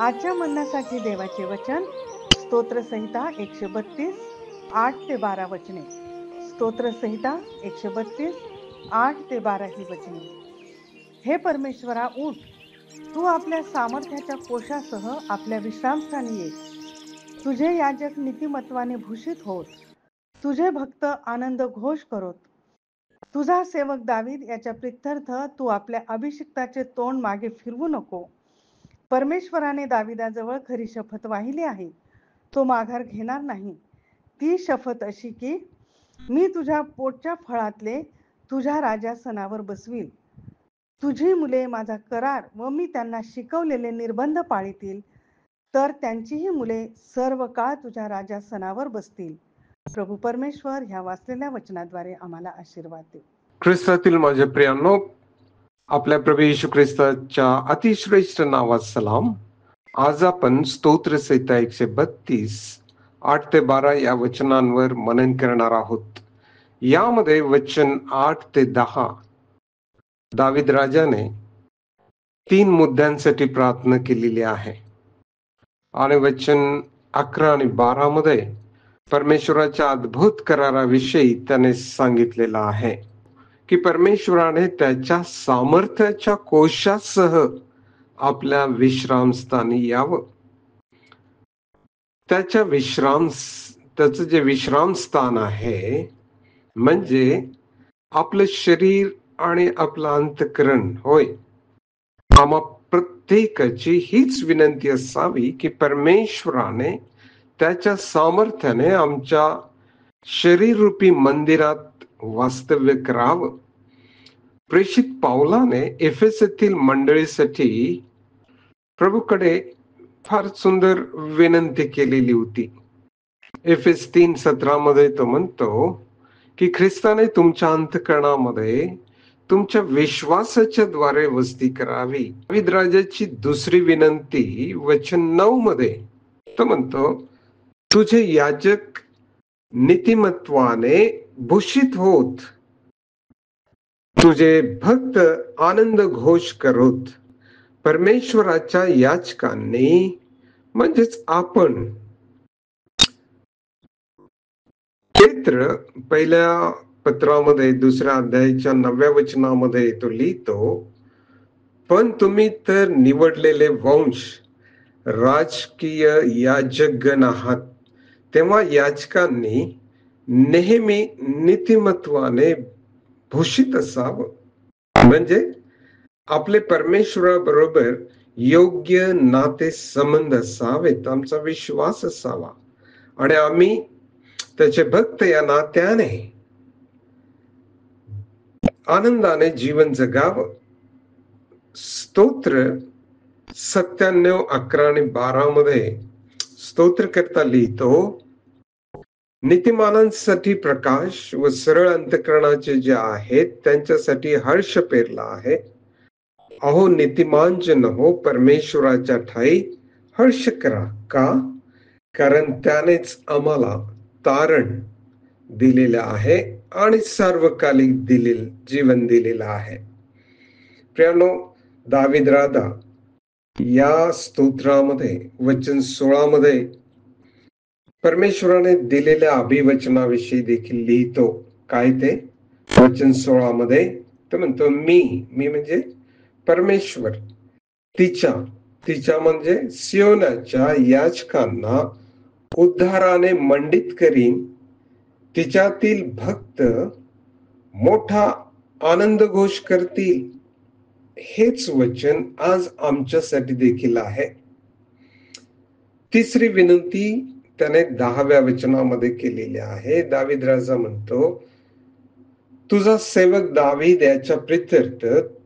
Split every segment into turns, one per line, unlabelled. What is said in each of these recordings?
आजच्या म्हणण्यासाठी देवाचे वचन स्तोत्रसंहिता 132 8 ते 12 वचने. स्तोत्रसंहिता 132 8 ते 12 ही वचने. हे परमेश्वरा, उठ, तू आपल्या सामर्थ्याच्या कोशासह आपल्या विश्रामस्थानी ये. तुझे याजक नीतिमत्वाने भूषित होत, तुझे भक्त आनंद घोष करोत. तुझा सेवक दावीद याच्या प्रित्यर्थ तू आपल्या अभिषिक्ताचे तोंड मागे फिरवू नको. परमेश्वराने दाविदाजवळ खरी शपथ वाहिली आहे, तो माघार घेणार नाही. ती शपथ अशी की मी तुझ्या पोटच्या फळातले तुझ्या राजासनावर बसवील. तुझी मुले माझा करार व मी त्यांना शिकवलेले निर्बंध पाळतील, तर त्यांचीही मुले सर्व काळ तुझ्या राजासनावर बसतील. प्रभू परमेश्वर ह्या वाचलेल्या वचनाद्वारे आम्हाला आशीर्वाद दे.
ख्रिस्तातील माझ्या प्रियांनो, आपल्या प्रभू येशू ख्रिस्ताच्या अतिश्रेष्ठ नावात सलाम. आज आपण स्तोत्रसंहिता 132 8 ते 12 या वचनांवर मनन करणार आहोत. यामध्ये वचन 8 ते 10 दावीद राजाने 3 मुद्द्यांसाठी प्रार्थना केलेली आहे आणि वचन 11 आणि 12 मध्ये परमेश्वराच्या अद्भुत कराराविषयी त्याने सांगितलेलं आहे की परमेश्वराने त्याच्या सामर्थ्याच्या कोशासह आपल्या विश्रामस्थानी यावं. त्याचं जे विश्रामस्थान आहे म्हणजे आपलं शरीर आणि आपलं अंतःकरण होय. आम्हा प्रत्येकाची हीच विनंती असावी की परमेश्वराने त्याच्या सामर्थ्याने आमच्या शरीररूपी मंदिरात वास्तव्य करावं. प्रेषित पावलाने एफेसतील मंडळीसाठी प्रभूकडे फार सुंदर विनंती केलेली होती. एफेस 3:17 मध्ये तो म्हणतो की ख्रिस्ताने तुमच्या अंतःकरणामध्ये तुमच्या विश्वासाच्या द्वारे वस्ती करावी. दावीद राजाची दुसरी विनंती वचन 9 मध्ये तो म्हणतो, तुझे याजक नीतिमत्वाने भूषित होत, तुझे भक्त आनंद घोष करोत. परमेश्वराच्या याजकांनी म्हणजेच आपण पेत्र पहिल्या पत्रामध्ये 2ऱ्या अध्यायाच्या 9व्या वचनामध्ये तो लिहितो, पण तुम्ही तर निवडलेले वंश, राजकीय याजकगण आहात. तेव्हा याजकांनी नेहमी नीतिमत्वाने भूषित असावं. म्हणजे आपले परमेश्वराबरोबर योग्य नाते संबंध असावेत, आमचा विश्वास असावा आणि आम्ही त्याचे भक्त या नात्याने आनंदाने जीवन जगावं. स्तोत्र 97 11 आणि 12 मध्ये स्तोत्रकर्ता लिहितो, नीतिमानांसाठी प्रकाश व सरळ अंतःकरणाचे जे आहेत त्यांच्यासाठी हर्ष पेरला आहे. अहो नीतिमान जन हो, परमेश्वराच्या ठाई हर्ष करा. का? कारण त्यानेच आम्हाला तारण दिलेलं आहे आणि सार्वकालिक जीवन दिलेलं आहे. प्रियानो, दावीद राजा या स्तोत्रामध्ये वचन 16 मध्ये परमेश्वराने दिलेल्या अभिवचनाविषयी देखील लिहितो. काय ते? वचन 16 मध्ये तो म्हणतो, मी म्हणजे परमेश्वर तिच्या म्हणजे सियोनाच्या याजकांना उद्धाराने मंडित करीन. तिच्यातील भक्त मोठा आनंद घोष करतील. हेच वचन आज आमच्यासाठी देखील आहे. तिसरी विनंती त्याने 10व्या वचनामध्ये केलेली आहे. दावीद राजा म्हणतो, तुझा सेवक दावीद याच्या प्रित्यर्थ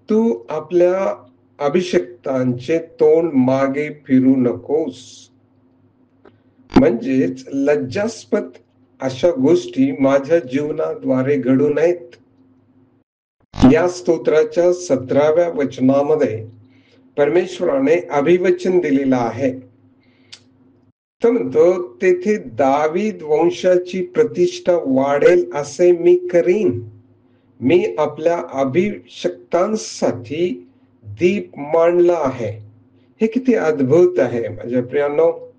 तू आपल्या अभिषिक्तांचे तोंड मागे फिरू नकोस. म्हणजेच लज्जास्पद अशा गोष्टी माझ्या जीवनाद्वारे घडू नयेत. या स्तोत्राच्या 17व्या वचनामध्ये परमेश्वराने अभिवचन दिलेलं आहे. तो म्हणतो, तेथे दावीद वंशाची प्रतिष्ठा वाढेल असे मी करीन. मी आपल्या अभिषिक्तांसाठी दीप मांडला आहे. हे किती अद्भुत आहे माझ्या प्रियांनो.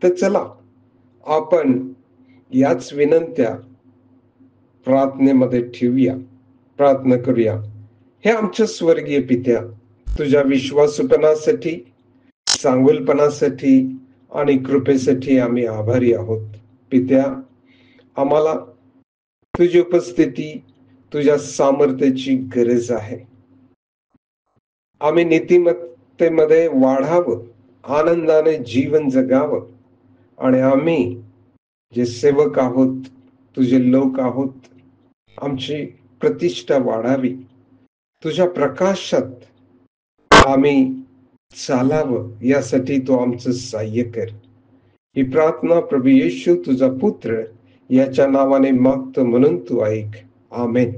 तर चला आपण याच विनंत्या प्रार्थनेमध्ये ठेवूया, प्रार्थना करूया. हे आमच्या स्वर्गीय पित्या, तुझ्या विश्वासूपणासाठी, चांगुलपणासाठी आणि कृपेसाठी आम्ही आभारी आहोत. पित्या, आम्हाला तुझी उपस्थिती, तुझ्या सामर्थ्याची गरज आहे. आम्ही नीतिमत्तेमध्ये वाढावं, आनंदाने जीवन जगावं आणि आम्ही जे सेवक आहोत, तुझे लोक आहोत, आमची प्रतिष्ठा वाढावी. तुझ्या प्रकाशात आम्ही चालावं, यासाठी तू आमचं सहाय्य कर. ही प्रार्थना प्रभू येशू तुझा पुत्र याच्या नावाने मागतो, म्हणून तू ऐक. आमेन.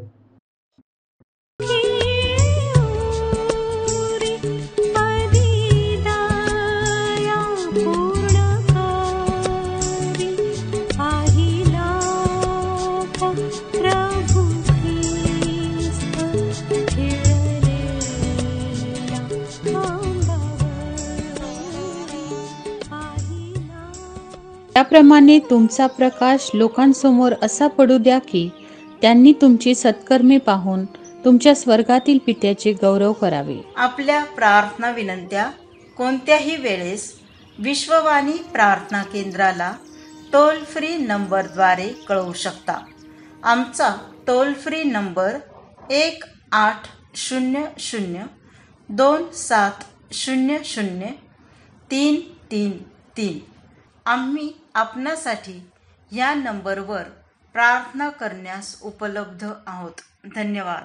त्याप्रमाणे तुमचा प्रकाश लोकांसमोर असा पडू द्या की त्यांनी तुमची सत्कर्मे पाहून तुमच्या स्वर्गातील पित्याचे गौरव करावे.
आपल्या प्रार्थना विनंत्या कोणत्याही वेळेस विश्ववाणी प्रार्थना केंद्राला टोल फ्री नंबरद्वारे कळवू शकता. आमचा टोल फ्री नंबर 1-800-2700-333. आम्ही आपणासाठी या नंबरवर प्रार्थना करण्यास उपलब्ध आहोत. धन्यवाद.